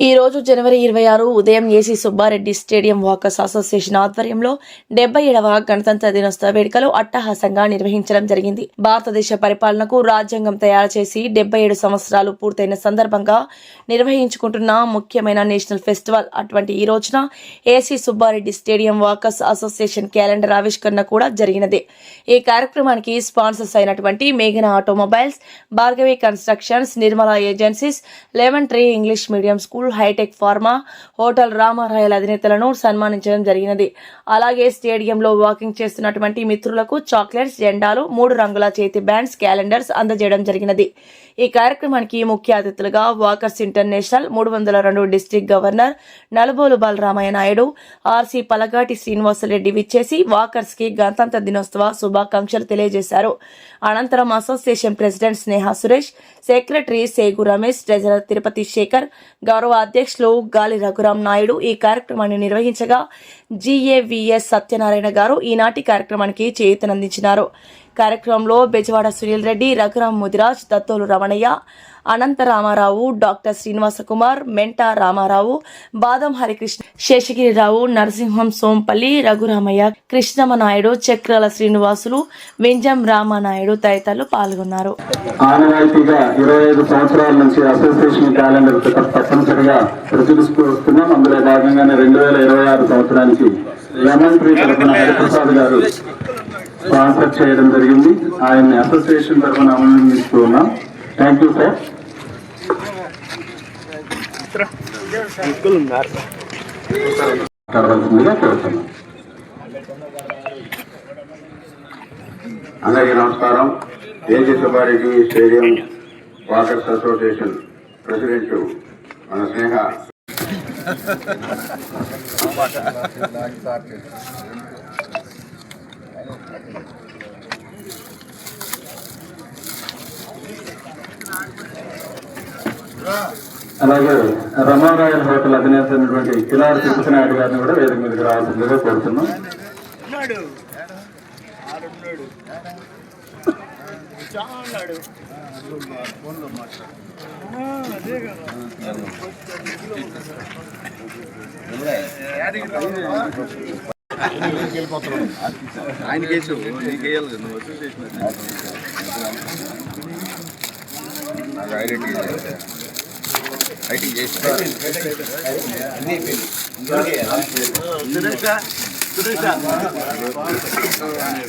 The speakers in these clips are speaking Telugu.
ఈ రోజు జనవరి 26 ఉదయం AC Subbareddy stadium walkers association ఆధ్వర్యంలో 77వ గణతంత్ర దినోత్సవ వేడుకలు అట్టహాసంగా నిర్వహించడం జరిగింది. భారతదేశ పరిపాలనకు రాజ్యాంగం తయారు చేసి 77 సంవత్సరాలు పూర్తయిన సందర్భంగా నిర్వహించుకుంటున్న ముఖ్యమైన నేషనల్ ఫెస్టివల్ అటువంటి ఈ రోజున AC Subbareddy stadium walkers association calendar ఆవిష్కరణ కూడా జరిగినది. ఈ కార్యక్రమానికి స్పాన్సర్స్ అయినటువంటి మేఘన automobiles, Bhargavi constructions, Nirmala agencies, lemon tree English medium school, hitech pharma, hotel రామారాయల అధినేతలను సన్మానించడం జరిగినది. అలాగే స్టేడియంలో వాకింగ్ చేస్తున్నటువంటి మిత్రులకు చాక్లెట్స్, జెండాలు, 3 రంగుల చేతి బ్యాండ్స్, క్యాలెండర్స్ అందజేయడం జరిగినది. ఈ కార్యక్రమానికి ముఖ్య అతిథులుగా walkers international 302 district governor Nalubolu Balaramayya Naidu, RC Palagati Srinivasareddy విచ్చేసి వాకర్స్ కి గణతంత్ర దినోత్సవ శుభాకాంక్షలు తెలియజేశారు. అనంతరం association president Sneha Suresh, secretary Segu Ramesh, treasurer Tirupati Sekhar, గౌరవ అధ్యక్షులు గాలి రఘురాం నాయుడు ఈ కార్యక్రమాన్ని నిర్వహించగా GAVS సత్యనారాయణ గారు ఈనాటి కార్యక్రమానికి చేయూతనందించినారు. కార్యక్రమంలో బెజవాడ సునీల్ రెడ్డి, రఘురాం ముదిరాజ్, దత్తోలు రమణయ్య, అనంత రామారావు, డాక్టర్ శ్రీనివాస కుమార్, మెంటా రామారావు, బాదం హరికృష్ణ, శేషగిరిరావు, నరసింహం సోంపల్లి, రఘురామయ్య, కృష్ణమ నాయుడు, చక్రాల శ్రీనివాసులు, వింజం రామనాయుడు తదితరులు పాల్గొన్నారు. ఆనవాయితీగా 25 సంవత్సరాల నుంచి అసోసియేషన్ క్యాలెండర్ తప్పనిసరిగా ప్రచురిస్తూ వస్తున్నాం. అందులో భాగంగానే 2026 సంవత్సరానికి లెమన్ ట్రీ తరఫున హరిప్రసాద్ గారు స్పాన్సర్ చేయడం జరిగింది. ఆయన్ని అసోసియేషన్ తరఫున అభినందిస్తూ ఉన్నాం. Thank you sir. అందరికీ నమస్కారం. AC Subbareddy stadium walkers association president మన స్నేహ అలాగే రమారాయల్ హోటల్ అధినేత అయినటువంటి కిలారి తిరుపతి నాయుడు గారిని కూడా వేదిక మీదకి రావాల్సిందిగా కోరుతున్నాం.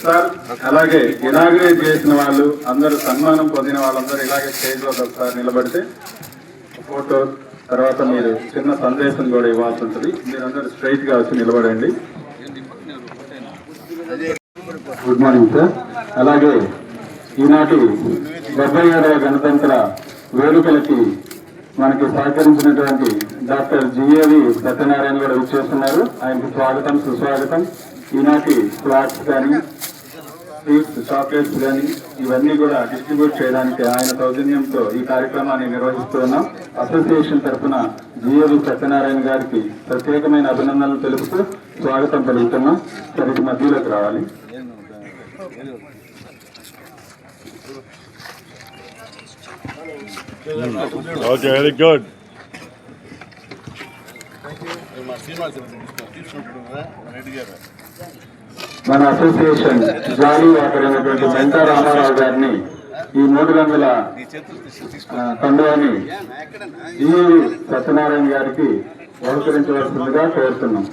సార్, అలాగే ఇనాగ్రేట్ చేసిన వాళ్ళు అందరూ, సన్మానం పొందిన వాళ్ళందరూ ఇలాగే స్టేజ్ లో ఒకసారి నిలబడితే ఫోటో, తర్వాత మీరు చిన్న సందేశం కూడా ఇవ్వాల్సి ఉంటుంది. మీరందరూ స్ట్రైట్ గా వచ్చి నిలబడండి. Good morning sir. అలాగే ఈనాటి 77వ గణతంత్ర వేడుకలకి మనకి సహకరించినటువంటి డాక్టర్ GAV సత్యనారాయణ గారు విచ్చేస్తున్నారు. ఆయనకు స్వాగతం, సుస్వాగతం. ఈనాటి ఫ్లాట్స్ కానీ, స్వీట్స్, చాక్లెట్స్ కానీ ఇవన్నీ కూడా డిస్ట్రిబ్యూట్ చేయడానికి ఆయన సౌజన్యంతో ఈ కార్యక్రమాన్ని నిర్వహిస్తూ ఉన్నాం. అసోసియేషన్ తరఫున GAV సత్యనారాయణ గారికి ప్రత్యేకమైన అభినందనలు తెలుపుతూ స్వాగతం పలుకుతున్నాం. సరికి మధ్యలోకి రావాలి. Okay, very good. మన అసోసియేషన్ జాలీ వాకర్ అయినటువంటి మెంటా రామారావు గారిని ఈ 3 రంగుల కండువాని GAV సత్యనారాయణ గారికి బహుకరించవలసిందిగా కోరుతున్నాం.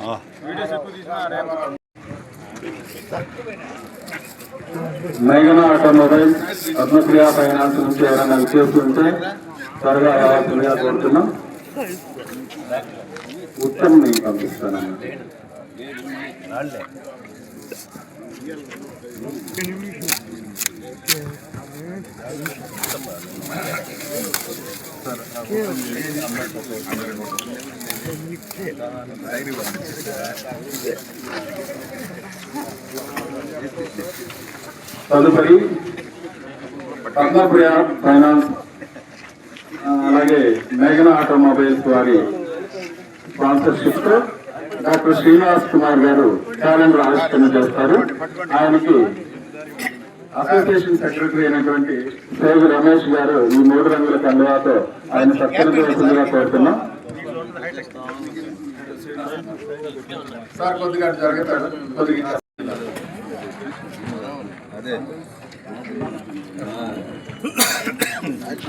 మేఘన ఆటోమొబైల్స్, పద్మప్రియ ఫైనాన్స్ నుంచి ఎవరైనా విచ్చేస్తుంటే త్వరగా రావాల్సిందిగా కోరుతున్నాం. ఉత్తమ్ని పంపిస్తానన్నా. తదుపరి పద్మప్రియ ఫైనాన్స్, అలాగే మేఘన ఆటోమొబైల్స్ వారి స్పాన్సర్షిప్ తో డాక్టర్ శ్రీనివాస్ కుమార్ గారు క్యాలెండర్ ఆవిష్కరణ చేస్తారు. ఆయనకి అసోసియేషన్ సెక్రటరీ అయినటువంటి సేగు రమేష్ గారు ఈ 3 రంగుల కండువాతో ఆయన సత్కరించవలసిందిగా కోరుతున్నాం. సార్ కొద్దిగా జరుగుతాడు కొద్దిగా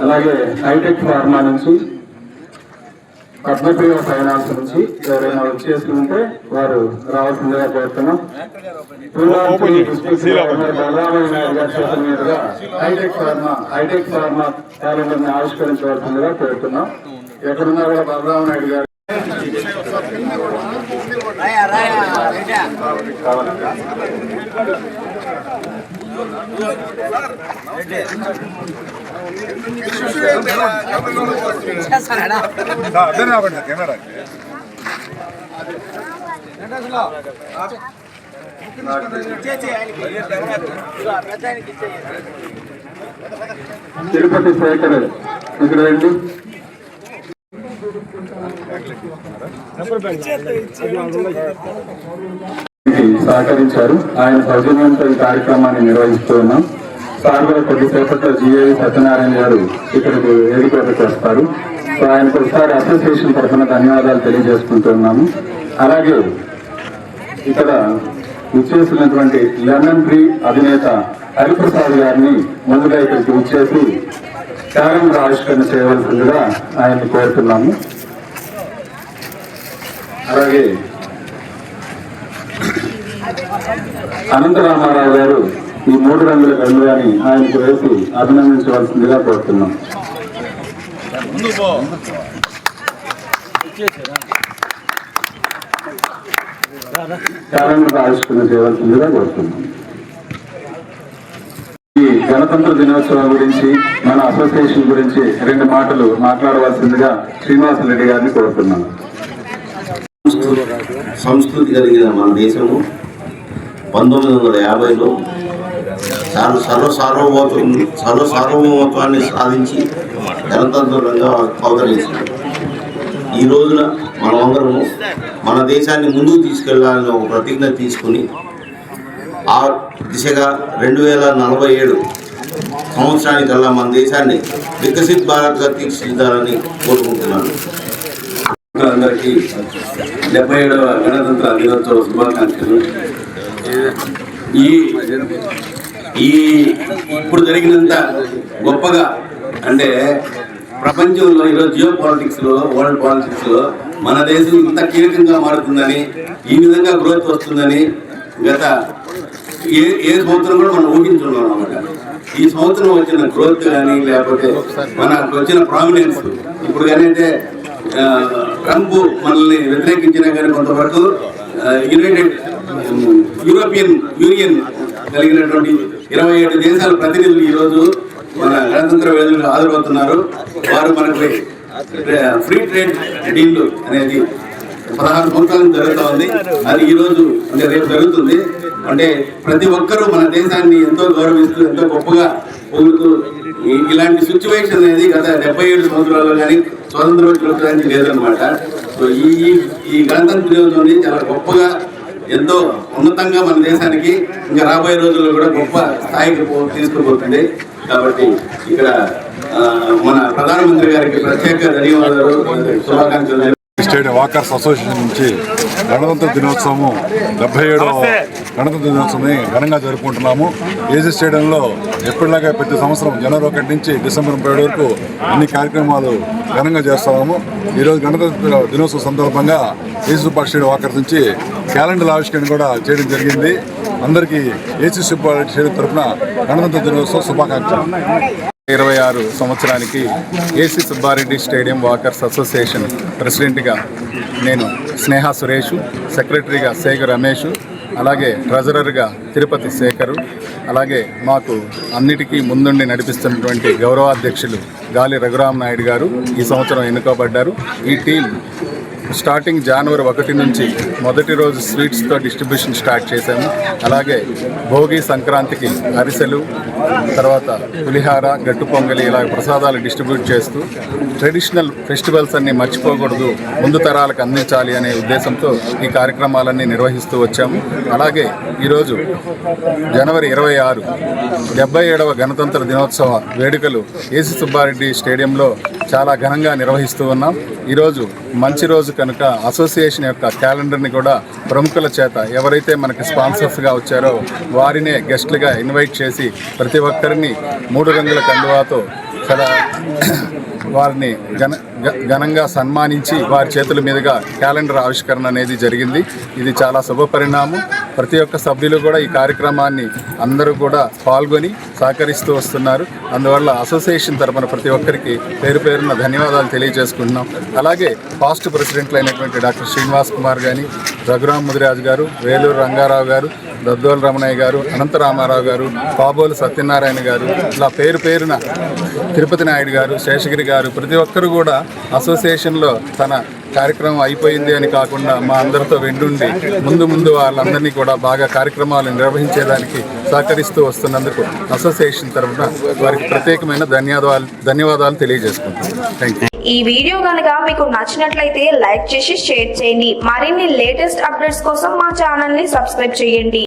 అలాగే హైటెక్ ఫార్మా నుంచి పద్మప్రియ ఫైనాన్స్ నుంచి ఎవరైనా వచ్చేసి ఉంటే వారు రావాల్సిందిగా కోరుతున్నాం. బలరామయ్య నాయుడు గారి చేతుల మీదుగా హైటెక్ ఫార్మా క్యాలెండర్ ని ఆవిష్కరించవలసిందిగా కోరుతున్నాం. ఎక్కడున్నా కూడా బలరామ నాయుడు గారు తిరుపతి శేఖర్ ఇక్కడ రండి. సహకరించారు. ఆయన సౌజన్యంతో ఈ కార్యక్రమాన్ని నిర్వహిస్తూ ఉన్నాం. సార్ కూడా కొద్దిసేపట్లో జిఏవి సత్యనారాయణ గారు ఇక్కడికి వేదికకు వస్తారు. సో ఆయనకు ఒకసారి అసోసియేషన్ తరఫున ధన్యవాదాలు తెలియజేసుకుంటున్నాము. అలాగే ఇక్కడ విచ్చేసినటువంటి లెమన్ ట్రీ అధినేత హరిప్రసాద్ గారిని ముందుగా ఇక్కడికి విచ్చేసి క్యాలెండర్ ఆవిష్కరణ చేయవలసిందిగా ఆయన్ని కోరుతున్నాము. అలాగే అనంతరామారావు గారు ఈ 3 రంగుల గండుగాని ఆయనకు వేసి అభినందించవలసిందిగా కోరుతున్నాం. క్యాలెండర్ ఆవిష్కరణ చేయవలసిందిగా కోరుతున్నాం. ఈ గణతంత్ర దినోత్సవం గురించి మన అసోసియేషన్ గురించి 2 మాటలు మాట్లాడవలసిందిగా శ్రీనివాసరెడ్డి గారిని కోరుతున్నాం. సంస్కృతి కలిగిన మన దేశము 1950లో సర్వసార్వభౌమత్వాన్ని సాధించి గణతంత్రంగా అవతరించింది. ఈ రోజున మనమందరము మన దేశాన్ని ముందుకు తీసుకెళ్లాలని ఒక ప్రతిజ్ఞ తీసుకుని ఆ దిశగా 2047 సంవత్సరానికల్లా మన దేశాన్ని వికసిత్ భారత్గా తీర్చిదిద్దాలని కోరుకుంటున్నాను. అందరికీ 77వ గణతంత్ర దినోత్సవ శుభాకాంక్షలు. ఈ ఇప్పుడు జరిగినంత గొప్పగా అంటే ప్రపంచంలో ఈరోజు జియో పాలిటిక్స్లో వరల్డ్ పాలిటిక్స్లో మన దేశం ఇంత కీలకంగా మారుతుందని, ఈ విధంగా గ్రోత్ వస్తుందని గత ఏ సంవత్సరం కూడా మనం ఊహించున్నాం అన్నమాట. ఈ సంవత్సరం వచ్చిన గ్రోత్ కానీ లేకపోతే మనకు వచ్చిన ప్రామినెన్స్ ఇప్పుడు కానీ అంటే ట్రంప్ మనల్ని వ్యతిరేకించినా కానీ కొంతవరకు యూరోపియన్ యూనియన్ కలిగినటువంటి 27 దేశాల ప్రతినిధులు ఈరోజు మన గణతంత్ర వేదికలకు హాజరవుతున్నారు. వారు మనకు ఫ్రీ ట్రేడ్ డీల్ అనేది 16 సంవత్సరాలు జరుగుతూ ఉంది. అది ఈరోజు అంటే రేపు జరుగుతుంది. అంటే ప్రతి ఒక్కరూ మన దేశాన్ని ఎంతో గౌరవిస్తూ ఎంతో గొప్పగా పొందుతూ ఇలాంటి సిచ్యువేషన్ అనేది గత 77 సంవత్సరాల్లో కానీ స్వాతంత్ర వచ్చినడానికి లేదనమాట. సో ఈ గణతంత్ర దినోత్సవం చాలా గొప్పగా ఎంతో ఉన్నతంగా మన దేశానికి ఇంకా రాబోయే రోజుల్లో కూడా గొప్ప స్థాయికి తీసుకుపోతుంది. కాబట్టి ఇక్కడ మన ప్రధానమంత్రి గారికి ప్రత్యేక ధన్యవాదాలు, శుభాకాంక్షలు. స్టేట్ వాకర్స్ అసోసియేషన్ నుంచి గణతంత్ర దినోత్సవం 77వ గణతంత్ర దినోత్సవాన్ని ఘనంగా జరుపుకుంటున్నాము. ఏజీ స్టేడియంలో ఎప్పటిలాగా ప్రతి సంవత్సరం జనవరి 1 నుంచి డిసెంబర్ 30 వరకు అన్ని కార్యక్రమాలు ఘనంగా చేస్తాము. ఈరోజు గణతంత్ర దినోత్సవం సందర్భంగా ఏసీ సూపర్ స్టేడియం వాకర్స్ నుంచి క్యాలెండర్ ఆవిష్కరణ కూడా చేయడం జరిగింది. అందరికీ ఏసీ సూపర్ స్టేడియం తరఫున గణతంత్ర దినోత్సవ శుభాకాంక్షలు. 26 సంవత్సరానికి AC Subbareddy stadium walkers association ప్రెసిడెంట్గా నేను స్నేహ సురేష్, సెక్రటరీగా శేఖర్ రమేష్, అలాగే ట్రెజరర్గా తిరుపతి శేఖరు, అలాగే మాకు అన్నిటికీ ముందుండి నడిపిస్తున్నటువంటి గౌరవాధ్యక్షులు గాలి రఘురామ్ నాయుడు గారు ఈ సంవత్సరం ఎన్నుకోబడ్డారు. ఈ టీం స్టార్టింగ్ జనవరి 1 నుంచి మొదటి రోజు స్వీట్స్తో డిస్ట్రిబ్యూషన్ స్టార్ట్ చేశాము. అలాగే భోగి సంక్రాంతికి అరిసెలు, తర్వాత పులిహార, గట్టు పొంగలి ఇలా ప్రసాదాలు డిస్ట్రిబ్యూట్ చేస్తూ ట్రెడిషనల్ ఫెస్టివల్స్ అన్ని మర్చిపోకూడదు, ముందు తరాలకు అందించాలి అనే ఉద్దేశంతో ఈ కార్యక్రమాలన్నీ నిర్వహిస్తూ వచ్చాము. అలాగే ఈరోజు జనవరి 26 77వ గణతంత్ర దినోత్సవ వేడుకలు ఏసీ సుబ్బారెడ్డి స్టేడియంలో చాలా ఘనంగా నిర్వహిస్తూ ఉన్నాం. ఈరోజు మంచి రోజు కనుక అసోసియేషన్ యొక్క క్యాలెండర్ని కూడా ప్రముఖుల చేత ఎవరైతే మనకి స్పాన్సర్స్గా వచ్చారో వారినే గెస్ట్లుగా ఇన్వైట్ చేసి ప్రతి ఒక్కరిని 3 రంగుల కండువాతో చాలా వారిని ఘనంగా సన్మానించి వారి చేతుల మీదుగా క్యాలెండర్ ఆవిష్కరణ అనేది జరిగింది. ఇది చాలా శుభపరిణామం. ప్రతి ఒక్క సభ్యులు కూడా ఈ కార్యక్రమాన్ని అందరూ కూడా పాల్గొని సహకరిస్తూ వస్తున్నారు. అందువల్ల అసోసియేషన్ తరపున ప్రతి ఒక్కరికి పేరు పేరున ధన్యవాదాలు తెలియజేసుకుంటున్నాం. అలాగే పాస్ట్ ప్రెసిడెంట్లు అయినటువంటి డాక్టర్ శ్రీనివాస్ కుమార్ గాని, రఘురామ్ ముదిరాజు గారు, వేలూరు రంగారావు గారు, దద్దోల రమణయ్య గారు, అనంతరామారావు గారు, పాబోలు సత్యనారాయణ గారు, ఇలా పేరు పేరున తిరుపతి నాయుడు గారు, శేషగిరి గారు, ప్రతి ఒక్కరు కూడా అసోసియేషన్లో తన కార్యక్రమం అయిపోయింది అని కాకుండా మా అందరితో వెండుండి ముందు వాళ్ళందరినీ కూడా బాగా కార్యక్రమాలు నిర్వహించేదానికి సహకరిస్తూ వస్తున్నందుకు అసోసియేషన్ తరఫున వారికి ప్రత్యేకమైన ధన్యవాదాలు తెలియజేసుకుంటున్నాను. Thank you. ఈ వీడియో కనుక మీకు నచ్చినట్లయితే లైక్ చేసి షేర్ చేయండి. మరిన్ని లేటెస్ట్ అప్డేట్స్ కోసం మా ఛానల్ ని సబ్స్క్రైబ్ చేయండి.